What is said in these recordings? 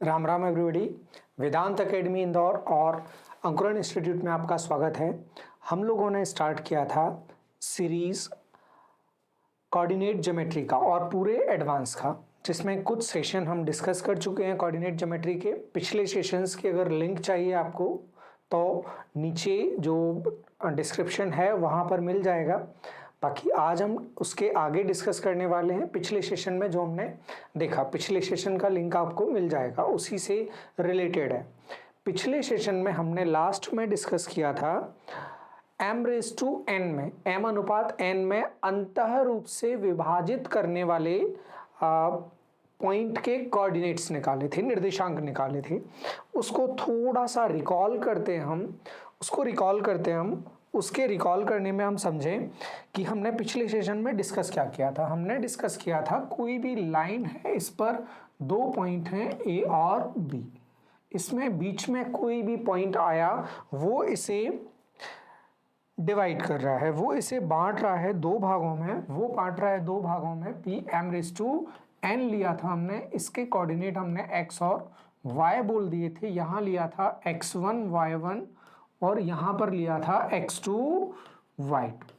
Ram Ram everybody. वेदांत academy Indore और अंकुरण institute में आपका स्वागत है। हम लोगों ने स्टार्ट किया था सीरीज कोऑर्डिनेट ज्योमेट्री का और पूरे एडवांस का, जिसमें कुछ सेशन हम डिस्कस कर चुके हैं कोऑर्डिनेट ज्योमेट्री के। पिछले सेशंस की अगर लिंक चाहिए आपको तो नीचे जो डिस्क्रिप्शन है वहाँ पर मिल जाएगा। बाकी आज हम उसके आगे डिस्कस करने वाले हैं। पिछले सेशन में जो हमने देखा, पिछले सेशन का लिंक आपको मिल जाएगा, उसी से रिलेटेड है। पिछले सेशन में हमने लास्ट में डिस्कस किया था m⁴n में, m अनुपात n में अंतः रूप से विभाजित करने वाले पॉइंट के कोऑर्डिनेट्स निकाले थे, निर्देशांक निकाले थे। उसको थोड़ा सा रिकॉल करते हैं हम, उसके रिकॉल करने में हम समझें कि हमने पिछले सेशन में डिस्कस क्या किया था। हमने डिस्कस किया था कोई भी लाइन है, इस पर दो पॉइंट हैं ए और बी, इसमें बीच में कोई भी पॉइंट आया वो इसे डिवाइड कर रहा है, वो इसे बांट रहा है दो भागों में, पी m⁴n लिया था हमने। इसके कोऑर्डिनेट हमने x और y बोल दिए थे। यहाँ लिया था x1 y1 और यहाँ पर लिया था x2 y2।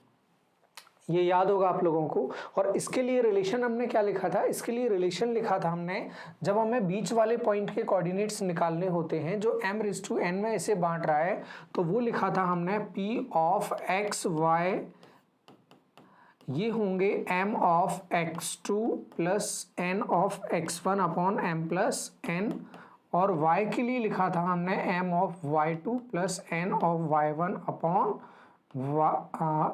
ये याद होगा आप लोगों को। और इसके लिए रिलेशन हमने क्या लिखा था? इसके लिए रिलेशन लिखा था हमने, जब हमें बीच वाले पॉइंट के कोऑर्डिनेट्स निकालने होते हैं जो m⁴n में इसे बांट रहा है, तो वो लिखा था हमने p ऑफ x y, ये होंगे m of x2 plus n of x1 upon m plus n, और y के लिए लिखा था हमने m of y2 plus n of y1 upon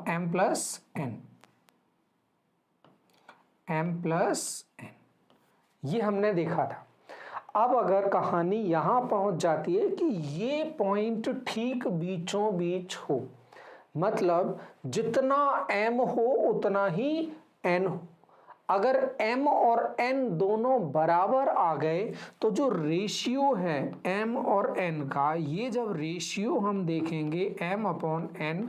m plus n, ये हमने देखा था। अब अगर कहानी यहाँ पहुँच जाती है कि ये पॉइंट ठीक बीचों बीच हो, मतलब जितना m हो उतना ही n हो। अगर m और n दोनों बराबर आ गए तो जो रेशियो है m और n का, ये जब रेशियो हम देखेंगे m अपॉन n,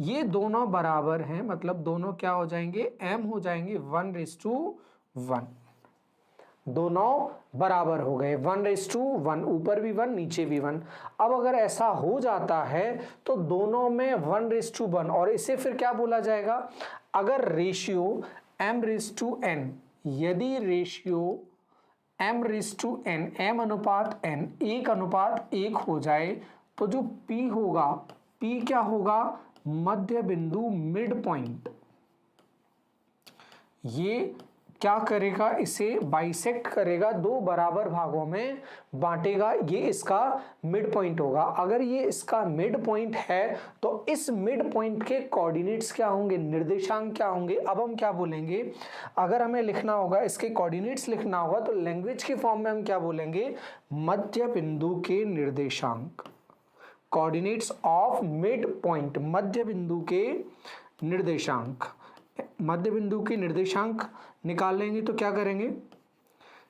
ये दोनों बराबर हैं, मतलब दोनों क्या हो जाएंगे? m हो जाएंगे 1:1, दोनों बराबर हो गए 1:1, ऊपर भी 1 नीचे भी 1। अब अगर ऐसा हो जाता है तो दोनों में 1:1, और इसे फिर क्या बोला जाएगा? अगर रेशियो m⁴n, यदि रेशियो m⁴n, m अनुपात n 1:1 हो जाए, तो जो p होगा, p क्या होगा? मध्य बिंदु, मिड पॉइंट। ये क्या करेगा? इसे बाइसेक्ट करेगा, दो बराबर भागों में बांटेगा, ये इसका मिड पॉइंट होगा। अगर ये इसका मिड पॉइंट है तो इस मिड पॉइंट के कोऑर्डिनेट्स क्या होंगे? निर्देशांक क्या होंगे? अब हम क्या बोलेंगे? अगर हमें लिखना होगा, इसके कोऑर्डिनेट्स लिखना होगा, तो लैंग्वेज के फॉर्म में हम क्या बोलेंगे? मध्य बिंदु के निर्देशांक, कोऑर्डिनेट्स ऑफ मिड पॉइंट, मध्य बिंदु के निर्देशांक। मध्य बिंदु के निर्देशांक निकाल लेंगे तो क्या करेंगे?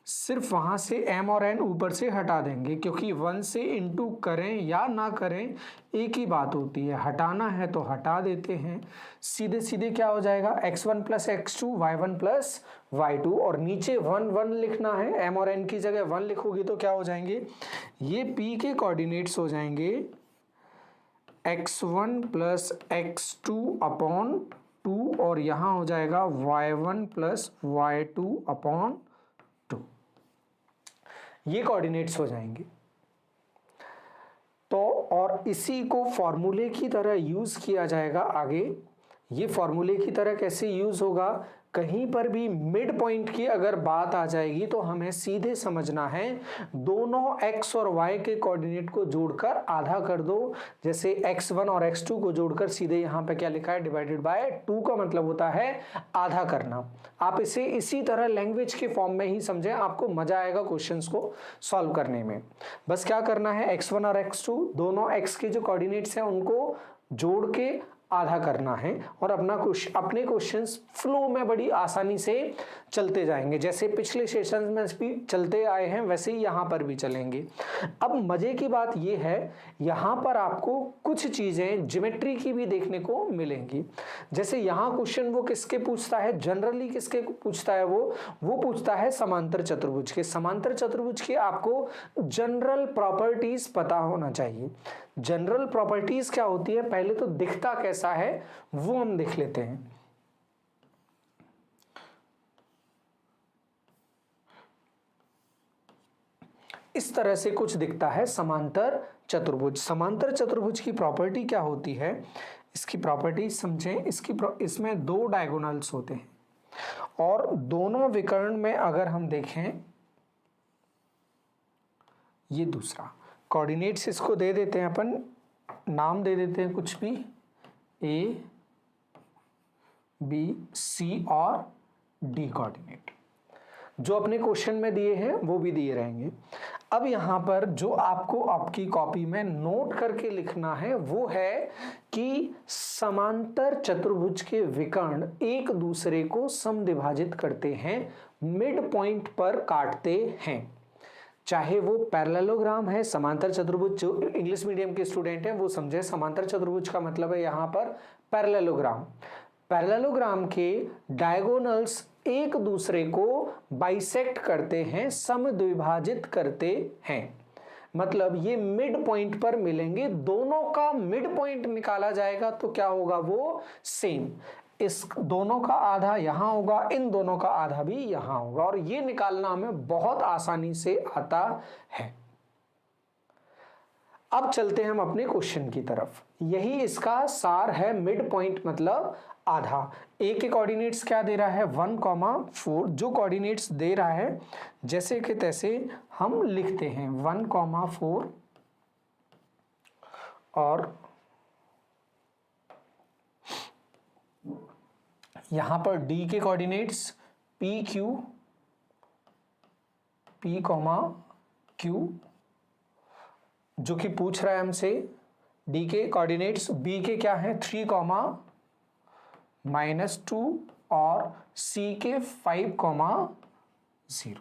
सिर्फ वहां से m और n ऊपर से हटा देंगे, क्योंकि 1 से इंटू करें या ना करें एक ही बात होती है, हटाना है तो हटा देते हैं। सीधे सीधे क्या हो जाएगा? x1 plus x2 y1 plus y2, और नीचे 1 1 लिखना है, m और n की जगह 1 लिखोगी तो क्या हो जाएंगे? ये p के कोऑर्डिनेट्स हो जाएंगे x1 प्लस x2 अपॉन 2, और यहाँ हो जाएगा y1 प्लस y2 अपॉन 2। ये कोऑर्डिनेट्स हो जाएंगे। तो और इसी को फॉर्मूले की तरह यूज किया जाएगा आगे। ये फॉर्मूले की तरह कैसे यूज होगा? कहीं पर भी मिड पॉइंट की अगर बात आ जाएगी तो हमें सीधे समझना है, दोनों x और y के कोऑर्डिनेट को जोड़कर आधा कर दो। जैसे x1 और x2 को जोड़कर सीधे यहाँ पे क्या लिखा है? डिवाइडेड बाय 2 का मतलब होता है आधा करना। आप इसे इसी तरह लैंग्वेज के फॉर्म में ही समझें, आपको मजा आएगा क्वेश्चंस को सॉल्व करने में। बस क्या करना है? x1 और x2 दोनों x के जो कोऑर्डिनेट्स हैं उनको जोड़ के आधा करना है, और अपने क्वेश्चंस फ्लो में बड़ी आसानी से चलते जाएंगे, जैसे पिछले सेशन में भी चलते आए हैं वैसे ही यहाँ पर भी चलेंगे। अब मजे की बात ये है, यहाँ पर आपको कुछ चीजें ज्योमेट्री की भी देखने को मिलेंगी। जैसे यहाँ क्वेश्चन वो किसके पूछता है, जनरली किसके पूछता है, वो पूछता है समांतर चतुर्भुज के। समांतर चतुर्भुज के आपको जनरल प्रॉपर्टीज पता होना चाहिए। जनरल प्रॉपर्टीज क्या होती है, पहले तो दिखता कैसा है वो हम देख लेते हैं। इस तरह से कुछ दिखता है समांतर चतुर्भुज। समांतर चतुर्भुज की प्रॉपर्टी क्या होती है, इसकी प्रॉपर्टी समझें। इसमें दो डायगोनल्स होते हैं और दोनों विकर्ण में अगर हम देखें, ये दूसरा कोऑर्डिनेट्स इसको दे देते हैं, अपन नाम दे देते हैं कुछ भी, ए बी सी और डी कोऑर्डिनेट। जो अपने क्वेश्चन में दिए हैं वो भी दिए रहेंगे। अब यहाँ पर जो आपको आपकी कॉपी में नोट करके लिखना है वो है कि समांतर चतुर्भुज के विकर्ण एक दूसरे को समद्विभाजित करते हैं, मिड पॉइंट पर काटते हैं। चाहे वो पैरेललोग्राम है, समांतर चतुर्भुज, जो इंग्लिश मीडियम के स्टूडेंट हैं वो समझे समांतर चतुर्भुज का मतलब है यहाँ पर पैरेललोग्राम। पैरेललोग्राम के डायगोनल्स एक दूसरे को बाइसेक्ट करते हैं, समद्विभाजित करते हैं, मतलब ये मिड पॉइंट पर मिलेंगे। दोनों का मिड पॉइंट निकाला जाएगा तो क्या होगा, वो सेम। इस दोनों का आधा यहां होगा, इन दोनों का आधा भी यहां होगा, और ये निकालना हमें बहुत आसानी से आता है। अब चलते हैं हम अपने क्वेश्चन की तरफ। यही इसका सार है, मिड पॉइंट मतलब आधा। ए के कोऑर्डिनेट्स क्या दे रहा है, 1,4। जो कोऑर्डिनेट्स दे रहा है जैसे कि तैसे हम लिखते हैं 1,4 और यहां पर डी के coordinates P Q, P Q जो कि पूछ रहा है हमसे। डी के कोऑर्डिनेट्स बी के क्या है, 3,-2 और सी के 5,0।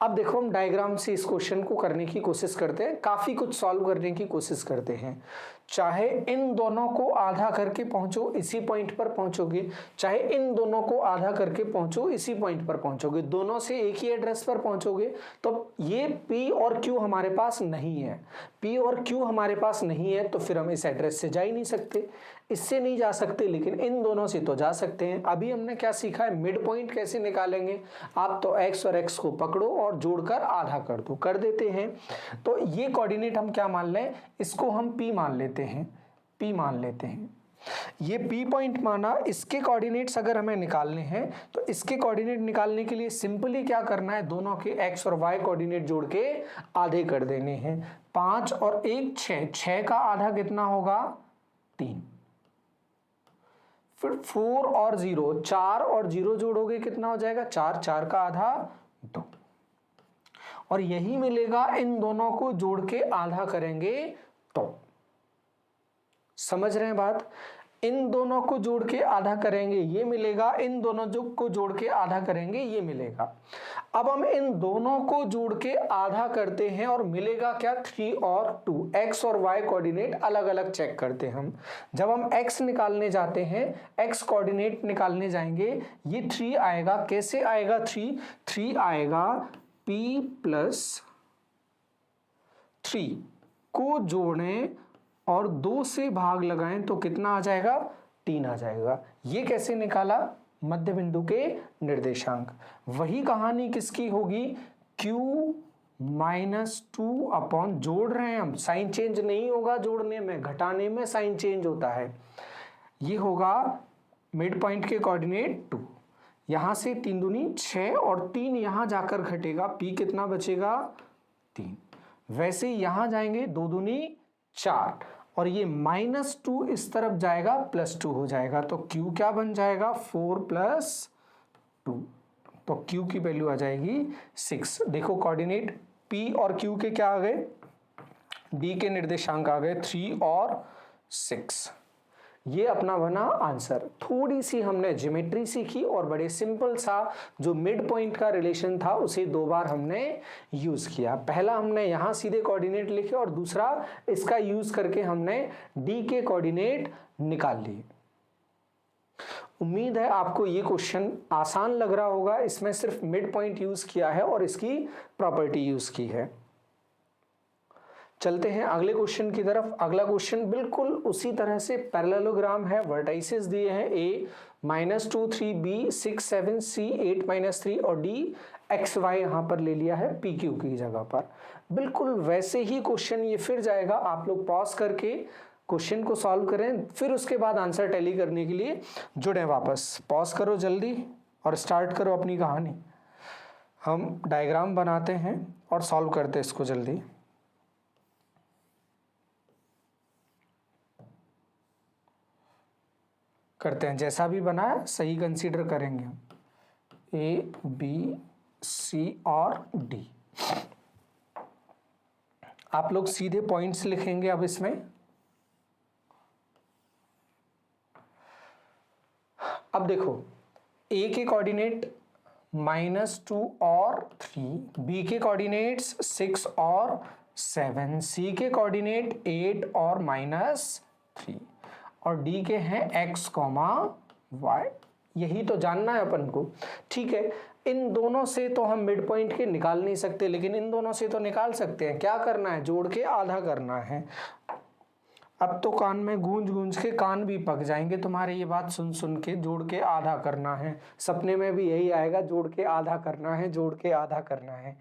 अब देखो हम डायग्राम से इस क्वेश्चन को करने की कोशिश करते हैं, काफी कुछ सॉल्व करने की कोशिश करते हैं। चाहे इन दोनों को आधा करके पहुंचो इसी पॉइंट पर पहुंचोगे, चाहे इन दोनों को आधा करके पहुंचो इसी पॉइंट पर पहुंचोगे, दोनों से एक ही एड्रेस पर पहुंचोगे। तो ये P और Q हमारे पास नहीं है, P और Q हमारे पास नहीं है तो फिर हम इस एड्रेस से जा ही नहीं सकते, इससे नहीं जा सकते, लेकिन इन दोनों से तो जा सकते हैं। अभी हमने क्या सीखा है, मिड पॉइंट कैसे निकालेंगे। आप तो x और x को पकड़ो और जोड़कर आधा कर दो, कर देते हैं। तो ये कोऑर्डिनेट हम क्या मान लें, इसको हम P मान लेते हैं, P मान लेते हैं। ये P पॉइंट माना। इसके कोऑर्डिनेट्स अगर हमें निकालने हैं तो इसके कोऑर्डिनेट निकालने के लिए सिंपली क्या करना है, दोनों के x और y कोऑर्डिनेट जोड़ के आधे कर देने हैं। 5 और 1 6, 6 का आधा कितना होगा, 3। फिर 4 और 0, 4 और 0 जोड़ोगे कितना हो जाएगा, 4, 4 का आधा 2। और यही मिलेगा, इन दोनों को जोड़ के आधा करेंगे तो, समझ रहे हैं बात, इन दोनों को जोड़ के आधा करेंगे ये मिलेगा, इन दोनों को जोड़ के आधा करेंगे ये मिलेगा। अब हम इन दोनों को जोड़ के आधा करते हैं और मिलेगा क्या, 3 और 2। x और y कोऑर्डिनेट अलग अलग चेक करते हैं हम। जब हम x निकालने जाते हैं, x कोऑर्डिनेट निकालने जाएंगे, ये 3 आएगा। कैसे आएगा 3 आएगा, p + 3 को जोड़ें और 2 से भाग लगाएं तो कितना आ जाएगा, 3 आ जाएगा। ये कैसे निकाला, मध्य बिंदु के निर्देशांक। वही कहानी किसकी होगी, q - 2 अपॉन, जोड़ रहे हैं हम, साइन चेंज नहीं होगा जोड़ने में, घटाने में साइन चेंज होता है। ये होगा मिड पॉइंट के कोऑर्डिनेट 2, यहां से 3 दूनी 6 और 3 यहां जाकर घटेगा, p कितना बचेगा, 3। वैसे यहां जाएंगे 2 दूनी 4 और ये -2 इस तरफ जाएगा, +2 हो जाएगा। तो Q क्या बन जाएगा, 4 + 2, तो Q की वैल्यू आ जाएगी 6। देखो कोऑर्डिनेट P और Q के क्या आ गए, D के निर्देशांक आ गए 3 और 6। ये अपना बना आंसर। थोड़ी सी हमने ज्योमेट्री सीखी और बड़े सिंपल सा जो मिड पॉइंट का रिलेशन था उसे दो बार हमने यूज किया। पहला हमने यहां सीधे कोऑर्डिनेट लिखे और दूसरा इसका यूज करके हमने डी के कोऑर्डिनेट निकाल लिए। उम्मीद है आपको ये क्वेश्चन आसान लग रहा होगा। इसमें सिर्फ मिड पॉइंट यूज किया है और इसकी प्रॉपर्टी यूज की है। चलते हैं अगले क्वेश्चन की तरफ। अगला क्वेश्चन बिल्कुल उसी तरह से पैरेललोग्राम है, वर्टाइसेस दिए हैं a -2 3 b 6 7 c 8 -3 और d x y यहां पर ले लिया है p q की जगह पर। बिल्कुल वैसे ही क्वेश्चन ये फिर जाएगा। आप लोग पॉज करके क्वेश्चन को सॉल्व करें, फिर उसके बाद आंसर टैली करने के लिए जुड़े वापस। पॉज करो जल्दी और स्टार्ट करो अपनी कहानी। हम डायग्राम बनाते हैं और सॉल्व करते हैं इसको जल्दी। करते हैं, जैसा भी बना है सही कंसीडर करेंगे हम। ए बी सी और डी। आप लोग सीधे पॉइंट्स लिखेंगे अब इसमें। अब देखो ए के कोऑर्डिनेट -2 और 3, बी के कोऑर्डिनेट्स 6 और 7, सी के कोऑर्डिनेट 8 और -3 और डी के हैं x, y। यही तो जानना है अपन को। ठीक है, इन दोनों से तो हम मिड पॉइंट के निकाल नहीं सकते, लेकिन इन दोनों से तो निकाल सकते हैं। क्या करना है? जोड़ के आधा करना है। अब तो कान में गूंज गूंज के कान भी पक जाएंगे तुम्हारे ये बात सुन सुन के। जोड़ के आधा करना है, सपने में भी यही आएगा, जोड़ के आधा करना है, जोड़ के आधा करना है।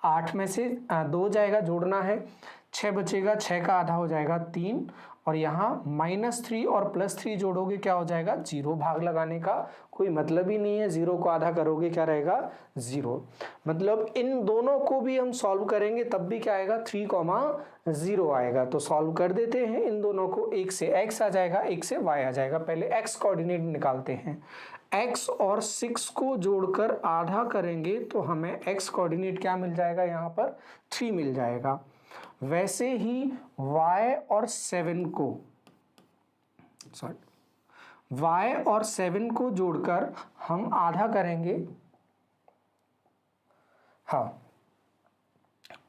8 में से 2 जाएगा, जोड़ना है, 6 बचेगा, 6 का आधा हो जाएगा 3 और यहाँ -3 और +3 जोड़ोगे क्या हो जाएगा? 0। भाग लगाने का कोई मतलब ही नहीं है, 0 को आधा करोगे क्या रहेगा? 0। मतलब इन दोनों को भी हम सॉल्व करेंगे तब भी क्या आएगा? 3, 0 आएगा। तो सॉल्व कर देते हैं इन दोनों को। एक से x आ जाएगा, एक से y आ जाएगा। पहले x कोऑर्डिनेट निकालते हैं। x और 6 को जोड़कर आधा करेंगे तो हमें x कोऑर्डिनेट क्या मिल जाएगा? यहाँ पर 3 मिल जाएगा। वैसे ही y और 7 को जोड़कर हम आधा करेंगे। हाँ,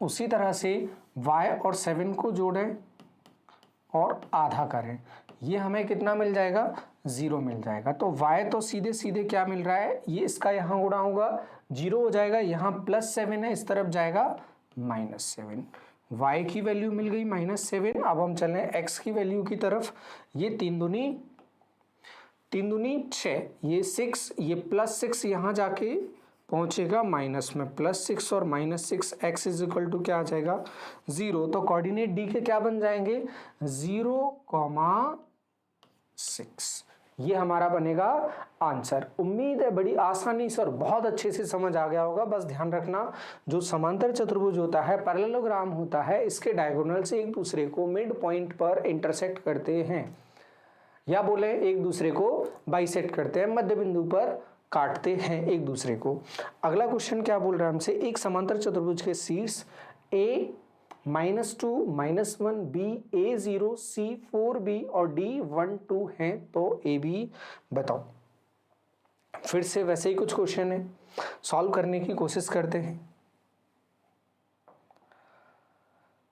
उसी तरह से y और 7 को जोड़ें और आधा करें। ये हमें कितना मिल जाएगा? 0 मिल जाएगा। तो y तो सीधे सीधे क्या मिल रहा है? ये इसका यहाँ गुणा होगा, 0 हो जाएगा। यहाँ +7 है, इस तरफ जाएगा -7। y की वैल्यू मिल गई -7। अब हम चलें x की वैल्यू की तरफ। ये 3 दूनी 6, ये 6, ये +6 यहाँ जाके पहुँचेगा माइनस में, +6 और -6 x इक्वल टू क्या आ जाएगा? 0। तो कोऑर्डिनेट डी के क्या बन जाएंगे? 0,6। ये हमारा बनेगा आंसर। उम्मीद है बड़ी आसानी से और बहुत अच्छे से समझ आ गया होगा। बस ध्यान रखना, जो समांतर चतुर्भुज होता है, पैरेललोग्राम होता है, इसके डायगोनल से एक दूसरे को मिड पॉइंट पर इंटरसेक्ट करते हैं, या बोले एक दूसरे को बाइसेक्ट करते हैं, मध्य बिंदु पर काटते हैं एक दूसरे को। अगला क्वेश्चन क्या बोल रहा है हमसे? एक समांतर चतुर्भुज के शीर्ष a -2 -1 b a0 c 4b और d 1 2 हैं, तो a b बताओ। फिर से वैसे ही कुछ क्वेश्चन है, सॉल्व करने की कोशिश करते हैं।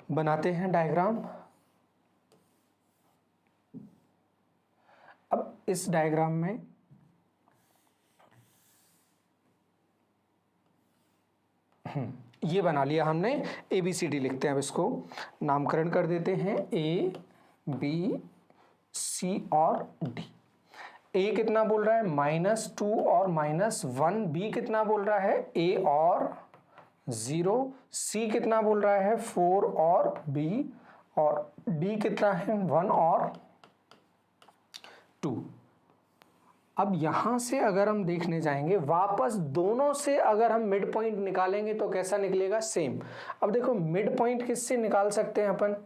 बनाते हैं डायग्राम। अब इस डायग्राम में ये बना लिया हमने, ABCD लिखते हैं। अब इसको नामकरण कर देते हैं A B C और D। A कितना बोल रहा है? -2 और -1। B कितना बोल रहा है? A और 0। C कितना बोल रहा है? 4 और B। और D कितना है? 1 और 2। अब यहां से अगर हम देखने जाएंगे वापस, दोनों से अगर हम मिड पॉइंट निकालेंगे तो कैसा निकलेगा? सेम। अब देखो मिड पॉइंट किससे निकाल सकते हैं अपन?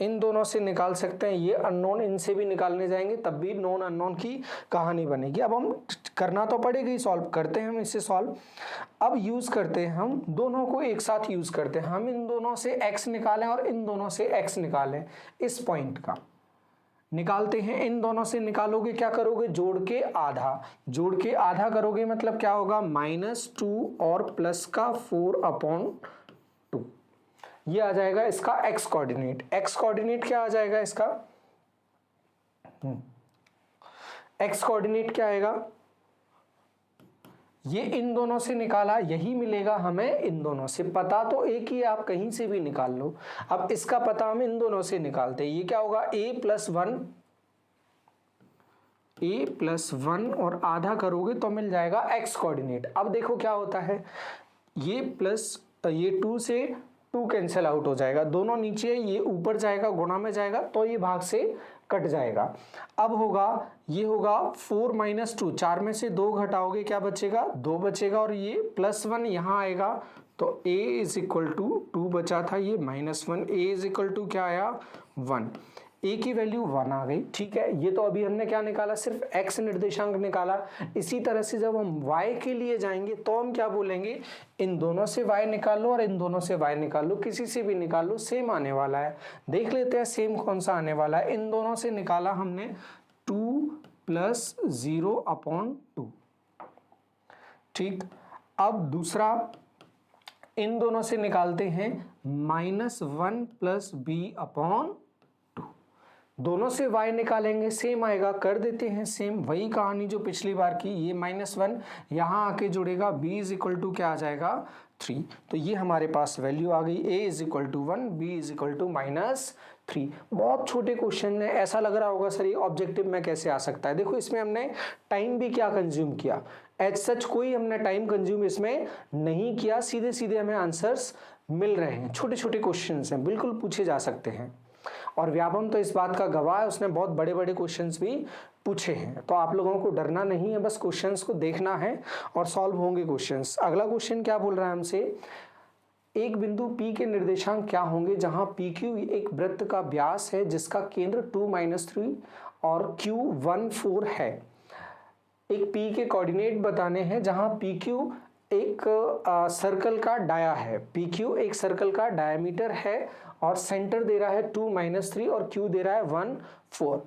इन दोनों से निकाल सकते हैं। ये अननोन इनसे भी निकालने जाएंगे तब भी नोन अननोन की कहानी बनेगी। अब हम करना तो पड़ेगा ही, सॉल्व करते हैं हम इसे सॉल्व। अब यूज करते हैं हम दोनों को एक साथ यूज करते हैं। हम इन दोनों से x निकालें और इन दोनों से x निकालें इस पॉइंट का। निकालते हैं, इन दोनों से निकालोगे क्या करोगे, जोड़ के आधा करोगे, मतलब क्या होगा -2 और प्लस का 4/2, ये आ जाएगा इसका एक्स कोऑर्डिनेट क्या आ जाएगा इसका, एक्स कोऑर्डिनेट क्या आएगा, ये इन दोनों से निकाला, यही मिलेगा हमें इन दोनों से, पता तो एक ही, आप कहीं से भी निकाल लो। अब इसका पता हम इन दोनों से निकालते हैं, ये क्या होगा a+1 और आधा करोगे तो मिल जाएगा एक्स कोऑर्डिनेट। अब देखो क्या होता है, ये प्लस ये 2 से 2 कैंसिल आउट हो जाएगा, दोनों नीचे, ये ऊपर जाएगा, गुणा में जाएगा तो ये भाग से कट जाएगा। अब होगा, ये होगा 4 - 2, 4 में से 2 घटाओगे क्या बचेगा, 2 बचेगा, और ये +1 यहाँ आएगा तो a = 2 बचा था, ये -1, a = क्या आया 1, a की वैल्यू 1 आ गई। ठीक है, ये तो अभी हमने क्या निकाला, सिर्फ x निर्देशांक निकाला। इसी तरह से जब हम y के लिए जाएंगे तो हम क्या बोलेंगे, इन दोनों से y निकाल लो और इन दोनों से y निकाल लो, किसी से भी निकाल लो, सेम आने वाला है। देख लेते हैं सेम कौन सा आने वाला है। इन दोनों से निकाला हमने 2 + 0/2। ठीक, अब दूसरा, इन दोनों से निकालते हैं -1 + b/2, दोनों से y निकालेंगे, सेम आएगा, कर देते हैं सेम, वही कहानी जो पिछली बार की। ये -1 यहाँ आके जुड़ेगा, b = क्या आ जाएगा 3, तो ये हमारे पास वैल्यू आ गई, a = 1, b = -3। बहुत छोटे क्वेश्चन है, ऐसा लग रहा होगा सर ये ऑब्जेक्टिव में कैसे आ सकता है। देखो इसमें हमने टाइम भी क्या कंज्यूम किया, एज सच कोई हमने टाइम कंज्यूम इसमें नहीं किया, सीधे सीधे हमें आंसर्स मिल रहे हैं। छोटे छोटे क्वेश्चन हैं, बिल्कुल पूछे जा सकते हैं, और व्यापम तो इस बात का गवाह है, उसने बहुत बड़े बड़े क्वेश्चंस भी पूछे हैं। तो आप लोगों को डरना नहीं है, बस क्वेश्चंस को देखना है और सॉल्व होंगे क्वेश्चंस। अगला क्वेश्चन क्या बोल रहा है हमसे, एक बिंदु P के निर्देशांक क्या होंगे जहां PQ एक वृत्त का व्यास है जिसका केंद्र 2 - 3 और Q 1 4 है। एक P के कोऑर्डिनेट बताने हैं जहां PQ एक सर्कल का डाया है, PQ एक सर्कल का डायमीटर है और सेंटर दे रहा है 2 - 3 और Q दे रहा है 1 4।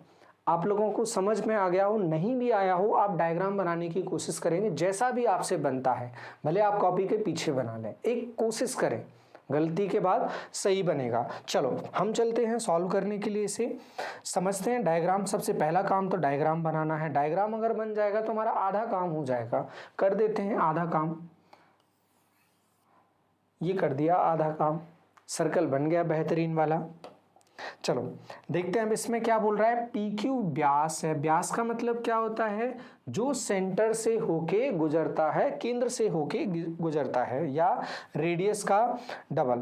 आप लोगों को समझ में आ गया हो, नहीं भी आया हो, आप डायग्राम बनाने की कोशिश करेंगे, जैसा भी आपसे बनता है, भले आप कॉपी के पीछे बना लें, एक कोशिश करें, गलती के बाद सही बनेगा। चलो हम चलते हैं सॉल्व करने के लिए, इसे समझते हैं। डायग्राम, सबसे पहला काम तो डायग्राम बनाना है। डायग्राम अगर बन जाएगा तो हमारा आधा काम हो जाएगा। कर देते हैं आधा काम, ये कर दिया आधा काम, सर्कल बन गया बेहतरीन वाला। चलो देखते हैं अब इसमें क्या बोल रहा है, PQ व्यास है। व्यास का मतलब क्या होता है, जो सेंटर से होके गुजरता है, केंद्र से होके गुजरता है, या रेडियस का डबल।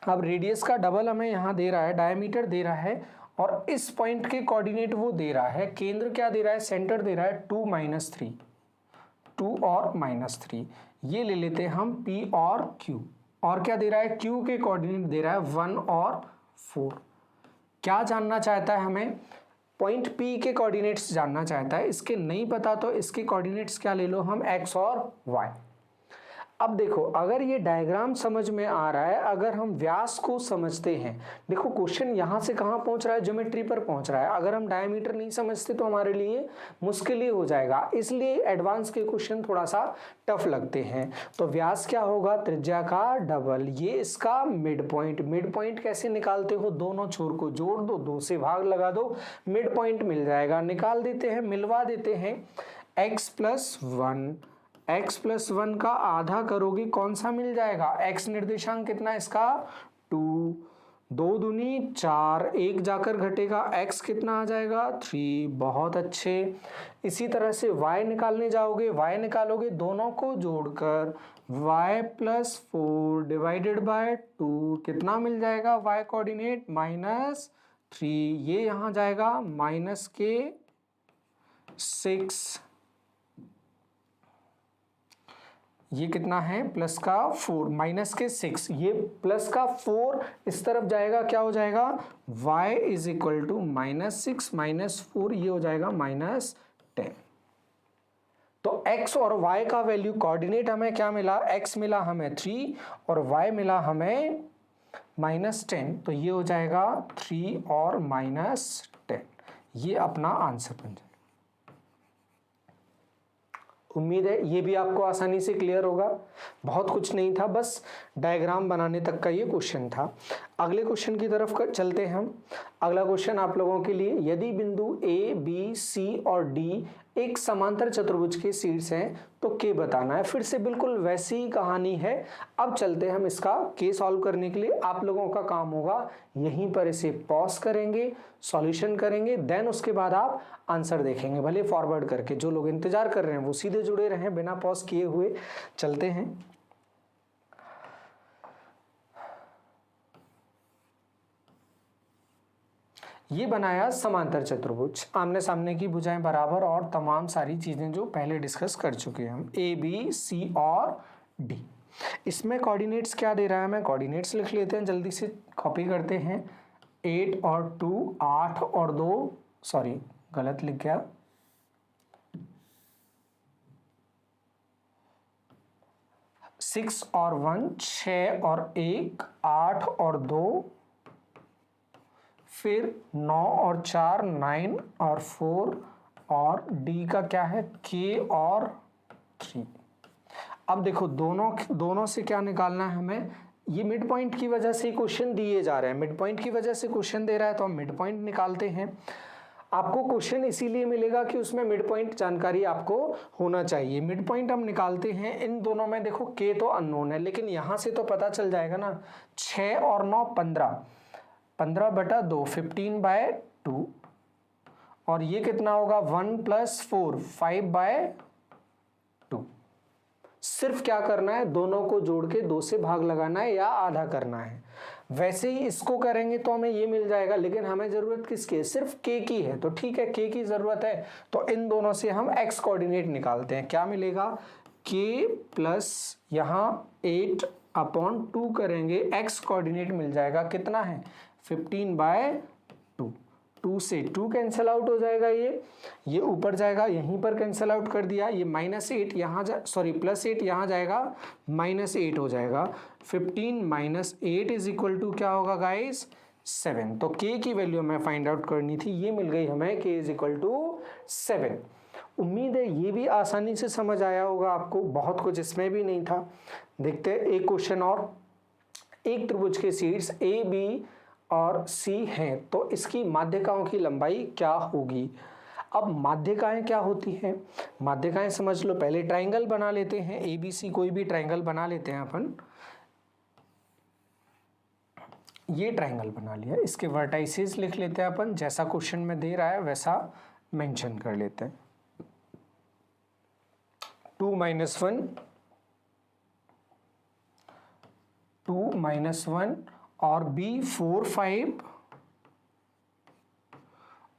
अब रेडियस का डबल हमें यहाँ दे रहा है, डायमीटर दे रहा है, और इस पॉइंट के कोऑर्डिनेट वो दे रहा है, केंद्र क्या दे रहा है, सेंटर दे रहा है 2 - 3, 2 और -3, ये ले लेते हैं हम P और Q। और क्या दे रहा है, Q के कोऑर्डिनेट दे रहा है 1 और 4। क्या जानना चाहता है हमें, पॉइंट P के कोऑर्डिनेट्स जानना चाहता है। इसके नहीं पता तो इसके कोऑर्डिनेट्स क्या ले लो हम, x और y। अब देखो अगर ये डायग्राम समझ में आ रहा है, अगर हम व्यास को समझते हैं, देखो क्वेश्चन यहाँ से कहाँ पहुँच रहा है, ज्योमेट्री पर पहुँच रहा है। अगर हम डायमीटर नहीं समझते तो हमारे लिए मुश्किल ही हो जाएगा, इसलिए एडवांस के क्वेश्चन थोड़ा सा टफ लगते हैं। तो व्यास क्या होगा, त्रिज्या का डबल, ये इसका मिड पॉइंट। मिड पॉइंट कैसे निकालते हो, दोनों छोर को जोड़ दो, 2 से भाग लगा दो, मिड पॉइंट मिल जाएगा। निकाल देते हैं, मिलवा देते हैं, x+1 का आधा करोगे कौन सा मिल जाएगा, x निर्देशांक कितना है इसका 2, 2 दूनी 4, 1 जाकर घटेगा, x कितना आ जाएगा 3। बहुत अच्छे। इसी तरह से y निकालने जाओगे, y निकालोगे दोनों को जोड़कर, y+4 / 2 कितना मिल जाएगा, y कोऑर्डिनेट -3, ये यहाँ जाएगा -6, ये कितना है +4 -6, ये +4 इस तरफ जाएगा, क्या हो जाएगा y = -6 - 4, ये हो जाएगा -10। तो x और y का वैल्यू, कोऑर्डिनेट हमें क्या मिला, x मिला हमें 3 और y मिला हमें -10, तो ये हो जाएगा 3 और -10। ये अपना आंसर बन जाएगा। उम्मीद है ये भी आपको आसानी से क्लियर होगा। बहुत कुछ नहीं था, बस डायग्राम बनाने तक का ये क्वेश्चन था। अगले क्वेश्चन की तरफ चलते हैं हम। अगला क्वेश्चन आप लोगों के लिए, यदि बिंदु ए बी सी और डी एक समांतर चतुर्भुज के शीर्ष हैं तो के बताना है। फिर से बिल्कुल वैसी ही कहानी है। अब चलते हैं हम इसका के सॉल्व करने के लिए। आप लोगों का काम होगा यहीं पर इसे पॉज करेंगे, सॉल्यूशन करेंगे, देन उसके बाद आप आंसर देखेंगे, भले फॉरवर्ड करके। जो लोग इंतजार कर रहे हैं वो सीधे जुड़े रहें बिना पॉज किए हुए। चलते हैं। ये बनाया समांतर चतुर्भुज, आमने सामने की भुजाएं बराबर और तमाम सारी चीजें जो पहले डिस्कस कर चुके हैं हम, ए बी सी और डी। इसमें कोऑर्डिनेट्स क्या दे रहा है, हमें कोऑर्डिनेट्स लिख लेते हैं, जल्दी से कॉपी करते हैं। 8 और 2, 8 और 2, सॉरी गलत लिख गया, 6 और 1, 6 और 1, 8 और 2, फिर 9 और 4, 9 और 4, और डी का क्या है, के और 3। अब देखो दोनों से क्या निकालना है हमें। ये मिड पॉइंट की वजह से क्वेश्चन दिए जा रहे हैं, मिड पॉइंट की वजह से क्वेश्चन दे रहा है तो हम मिड पॉइंट निकालते हैं। आपको क्वेश्चन इसीलिए मिलेगा कि उसमें मिड पॉइंट जानकारी आपको होना चाहिए। मिड पॉइंट हम निकालते हैं इन दोनों में। देखो के तो अननोन है, लेकिन यहां से तो पता चल जाएगा ना। 6 और 9 15, 15/2 15/2, और ये कितना होगा 1 + 4 5/2। सिर्फ क्या करना है, दोनों को जोड़ के 2 से भाग लगाना है या आधा करना है। वैसे ही इसको करेंगे तो हमें ये मिल जाएगा, लेकिन हमें जरूरत किसकी है, सिर्फ के की है। तो ठीक है, के की जरूरत है तो इन दोनों से हम एक्स कोऑर्डिनेट निकालते हैं। क्या मिलेगा, के प्लस यहाँ 8/2 करेंगे, एक्स कोऑर्डिनेट मिल जाएगा कितना है 15/2। 2 से 2 कैंसिल आउट हो जाएगा, ये ऊपर जाएगा, यहीं पर कैंसिल आउट कर दिया। ये -8 यहाँ +8 यहाँ जाएगा, -8 हो जाएगा। 15 - 8 = क्या होगा गाइस, 7। तो k की वैल्यू हमें फाइंड आउट करनी थी, ये मिल गई हमें, k = 7। उम्मीद है ये भी आसानी से समझ आया होगा आपको, बहुत कुछ इसमें भी नहीं था। देखते हैं एक क्वेश्चन और। एक त्रिभुज के शीर्ष ए बी और सी हैं तो इसकी माध्यिकाओं की लंबाई क्या होगी। अब माध्यिकाएं क्या होती हैं, माध्यिकाएं समझ लो। पहले ट्रायंगल बना लेते हैं, ए बी सी कोई भी ट्रायंगल बना लेते हैं अपन। ये ट्रायंगल बना लिया, इसके वर्टाइसेस लिख लेते हैं अपन, जैसा क्वेश्चन में दे रहा है वैसा मेंशन कर लेते हैं। 2 - 1, 2 - 1, और B 4 5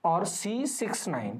और C 6 9।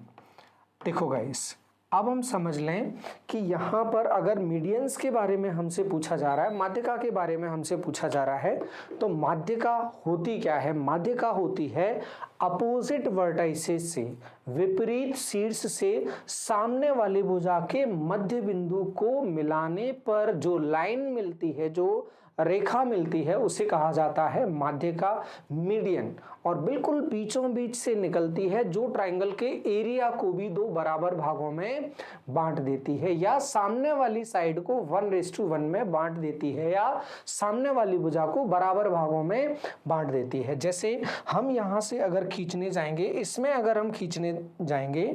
देखो गाइस, अब हम समझ लें कि यहाँ पर अगर मीडियंस के बारे में हमसे पूछा जा रहा है, माध्यिका के बारे में हमसे पूछा जा रहा है, तो माध्यिका होती क्या है, माध्यिका होती है अपोजिट वर्टाइसेस से, विपरीत शीर्ष से सामने वाली भुजा के मध्य बिंदु को मिलाने पर जो लाइन मिलती है, जो रेखा मिलती है, उसे कहा जाता है माध्यिका, मीडियन। और बिल्कुल बीचों बीच से निकलती है, जो ट्रायंगल के एरिया को भी 2 बराबर भागों में बांट देती है, या सामने वाली साइड को 1:1 में बांट देती है, या सामने वाली भुजा को बराबर भागों में बांट देती है। जैसे हम यहां से अगर खींचने जाएंगे, इसमें अगर हम खींचने जाएंगे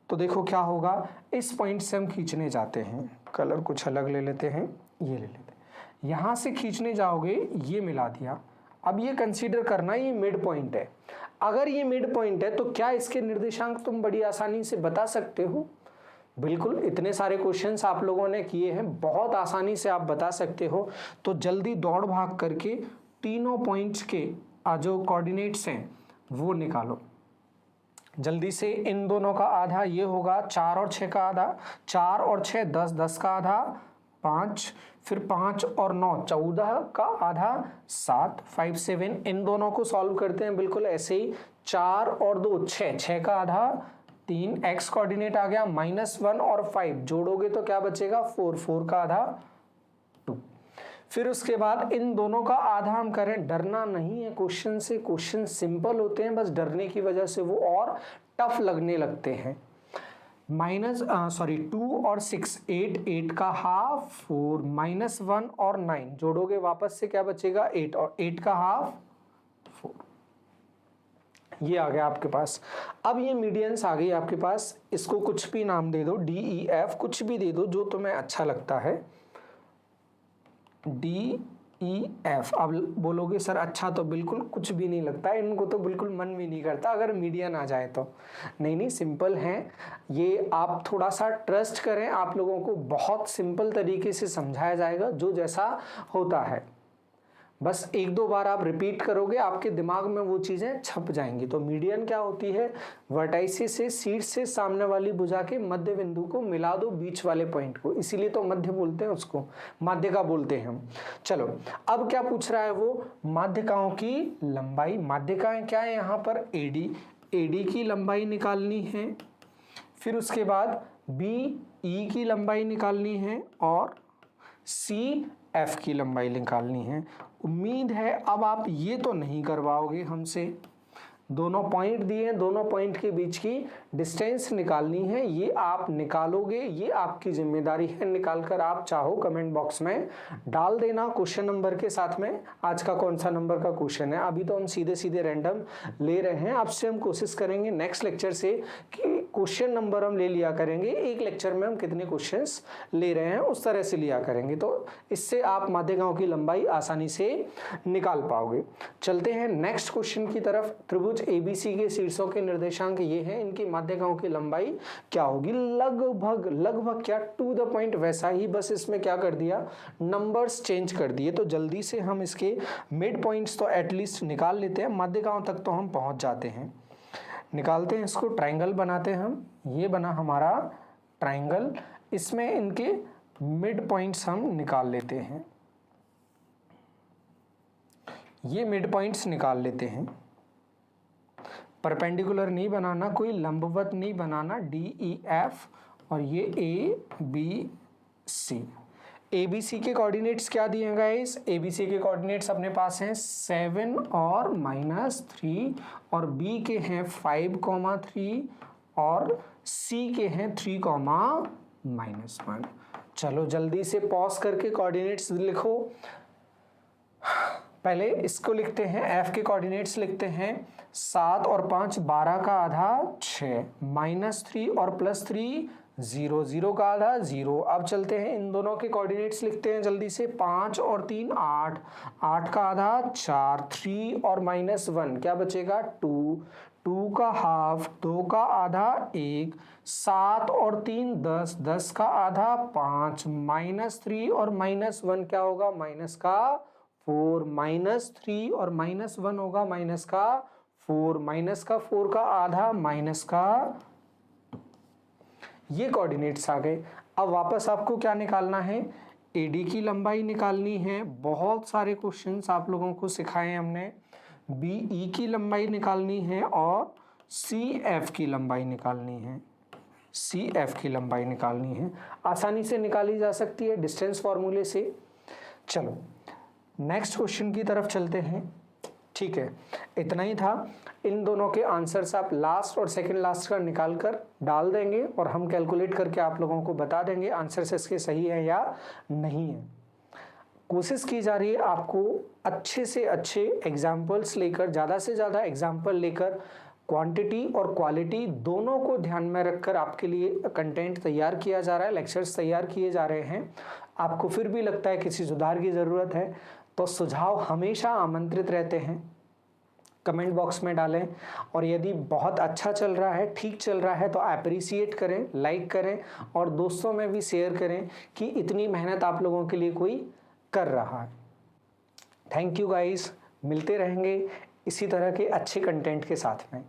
तो देखो क्या होगा, इस पॉइंट से हम खींचने जाते हैं, कलर कुछ अलग ले लेते हैं, ये ले लेते हैं। यहां से खींचने जाओगे, ये मिला दिया। अब ये कंसीडर करना ये मिड पॉइंट है। अगर ये मिड पॉइंट है तो क्या इसके निर्देशांक तुम बड़ी आसानी से बता सकते हो? बिल्कुल, इतने सारे क्वेश्चंस आप लोगों ने किए हैं, बहुत आसानी से आप बता सकते हो। तो जल्दी दौड़ भाग करके तीनों पॉइंट्स के जो कोऑर्डिनेट्स हैं वो निकालो जल्दी से। इन दोनों का आधा ये होगा, 4 और 6 का आधा, 4 और 6 10, 10 का आधा 5, फिर 5 और 9 14 का आधा 7, 5 7। इन दोनों को सॉल्व करते हैं बिल्कुल ऐसे ही, 4 और 2 6, 6 का आधा 3, एक्स कोऑर्डिनेट आ गया -1 और 5, जोड़ोगे तो क्या बचेगा 4, 4 का आधा 2। फिर उसके बाद इन दोनों का आधा हम करें, डरना नहीं है क्वेश्चन से, क्वेश्चन सिंपल होते हैं, बस डरने की वजह से वो और टफ लगने लगते हैं। 2 और 6 8, 8 का हाफ 4, -1 और 9 जोड़ोगे वापस से क्या बचेगा 8, और 8 का हाफ 4। ये आ गया आपके पास। अब ये मीडियंस आ गई आपके पास, इसको कुछ भी नाम दे दो, DEF कुछ भी दे दो जो तुम्हें अच्छा लगता है, DEF। अब बोलोगे सर अच्छा तो बिल्कुल कुछ भी नहीं लगता है, इनको तो बिल्कुल मन भी नहीं करता अगर मीडियन आ जाए तो। नहीं सिंपल है ये, आप थोड़ा सा ट्रस्ट करें, आप लोगों को बहुत सिंपल तरीके से समझाया जाएगा जो जैसा होता है। बस 1-2 बार आप रिपीट करोगे, आपके दिमाग में वो चीज़ें छप जाएंगी। तो मीडियन क्या होती है, वर्टाइसिस से शीर्ष से सामने वाली भुजा के मध्य बिंदु को मिला दो बीच वाले पॉइंट को, इसीलिए तो मध्य बोलते हैं उसको, माध्यिका बोलते हैं हम। चलो अब क्या पूछ रहा है वो, माध्यिकाओं की लंबाई। माध्यिकाएं क्या है यहाँ पर, AD की लंबाई निकालनी है, फिर उसके बाद BE की लंबाई निकालनी है, और CF की लंबाई निकालनी है। उम्मीद है अब आप ये तो नहीं करवाओगे हमसे, दोनों पॉइंट दिए, दोनों पॉइंट के बीच की डिस्टेंस निकालनी है, ये आप निकालोगे, ये आपकी जिम्मेदारी है। निकालकर आप चाहो कमेंट बॉक्स में डाल देना क्वेश्चन नंबर के साथ में आज का कौन सा नंबर का क्वेश्चन है। अभी तो हम सीधे सीधे रैंडम ले रहे हैं, आपसे हम कोशिश करेंगे नेक्स्ट लेक्चर से कि क्वेश्चन नंबर हम ले लिया करेंगे, एक लेक्चर में हम कितने क्वेश्चंस ले रहे हैं उस तरह से लिया करेंगे, तो इससे आप माध्यिकाओं की लंबाई आसानी से निकाल पाओगे। चलते हैं नेक्स्ट क्वेश्चन की तरफ। त्रिभुज ABC के शीर्षों के निर्देशांक ये हैं, इनकी माध्यिकाओं की लंबाई क्या होगी। लगभग क्या टू द पॉइंट वैसा ही, बस इसमें क्या कर दिया, नंबर्स चेंज कर दिए। तो जल्दी से हम इसके मिड पॉइंट्स तो एटलीस्ट निकाल लेते हैं, माध्यिकाओं तक तो हम पहुंच जाते हैं। निकालते हैं इसको, ट्राइंगल बनाते हैं हम, ये बना हमारा ट्राइंगल, इसमें इनके मिड पॉइंट्स हम निकाल लेते हैं, ये मिड पॉइंट्स निकाल लेते हैं। परपेंडिकुलर नहीं बनाना, कोई लंबवत नहीं बनाना, DEF और ये ABC। ABC के कोऑर्डिनेट्स क्या दिए हैं गाइस, ABC के कोऑर्डिनेट्स अपने पास हैं 7 और -3, और B के हैं 5,3, और C के हैं 3,-1। चलो जल्दी से पॉज करके कोऑर्डिनेट्स लिखो। पहले इसको लिखते हैं, F के कोऑर्डिनेट्स लिखते हैं 7 और 5 12 का आधा 6, -3 और +3 0, 0 का आधा 0। अब चलते हैं इन दोनों के कोऑर्डिनेट्स लिखते हैं जल्दी से, 5 और 3 8, 8 का आधा 4, 3 और -1 क्या बचेगा 2, 2 का हाफ 2 का आधा 1, 7 और 3 10, 10 का आधा 5, -3 और -1 क्या होगा माइनस का 4, -3 और -1 होगा माइनस का 4, माइनस का 4 का आधा माइनस का, ये कोऑर्डिनेट्स आ गए। अब वापस आपको क्या निकालना है, AD की लंबाई निकालनी है। बहुत सारे क्वेश्चंस आप लोगों को सिखाए हमने। BE की लंबाई निकालनी है और CF की लंबाई निकालनी है, CF की लंबाई निकालनी है, आसानी से निकाली जा सकती है डिस्टेंस फॉर्मूले से। चलो नेक्स्ट क्वेश्चन की तरफ चलते हैं। ठीक है, इतना ही था। इन दोनों के आंसर्स आप लास्ट और सेकंड लास्ट का निकाल कर डाल देंगे और हम कैलकुलेट करके आप लोगों को बता देंगे आंसर्स इसके सही है या नहीं है। कोशिश की जा रही है आपको अच्छे से अच्छे एग्जाम्पल्स लेकर, ज़्यादा से ज़्यादा एग्जाम्पल लेकर, क्वांटिटी और क्वालिटी दोनों को ध्यान में रखकर आपके लिए कंटेंट तैयार किया जा रहा है, लेक्चर्स तैयार किए जा रहे हैं। आपको फिर भी लगता है किसी सुधार की ज़रूरत है तो सुझाव हमेशा आमंत्रित रहते हैं, कमेंट बॉक्स में डालें। और यदि बहुत अच्छा चल रहा है, ठीक चल रहा है तो अप्रिसिएट करें, लाइक करें और दोस्तों में भी शेयर करें कि इतनी मेहनत आप लोगों के लिए कोई कर रहा है। थैंक यू गाइस, मिलते रहेंगे इसी तरह के अच्छे कंटेंट के साथ में।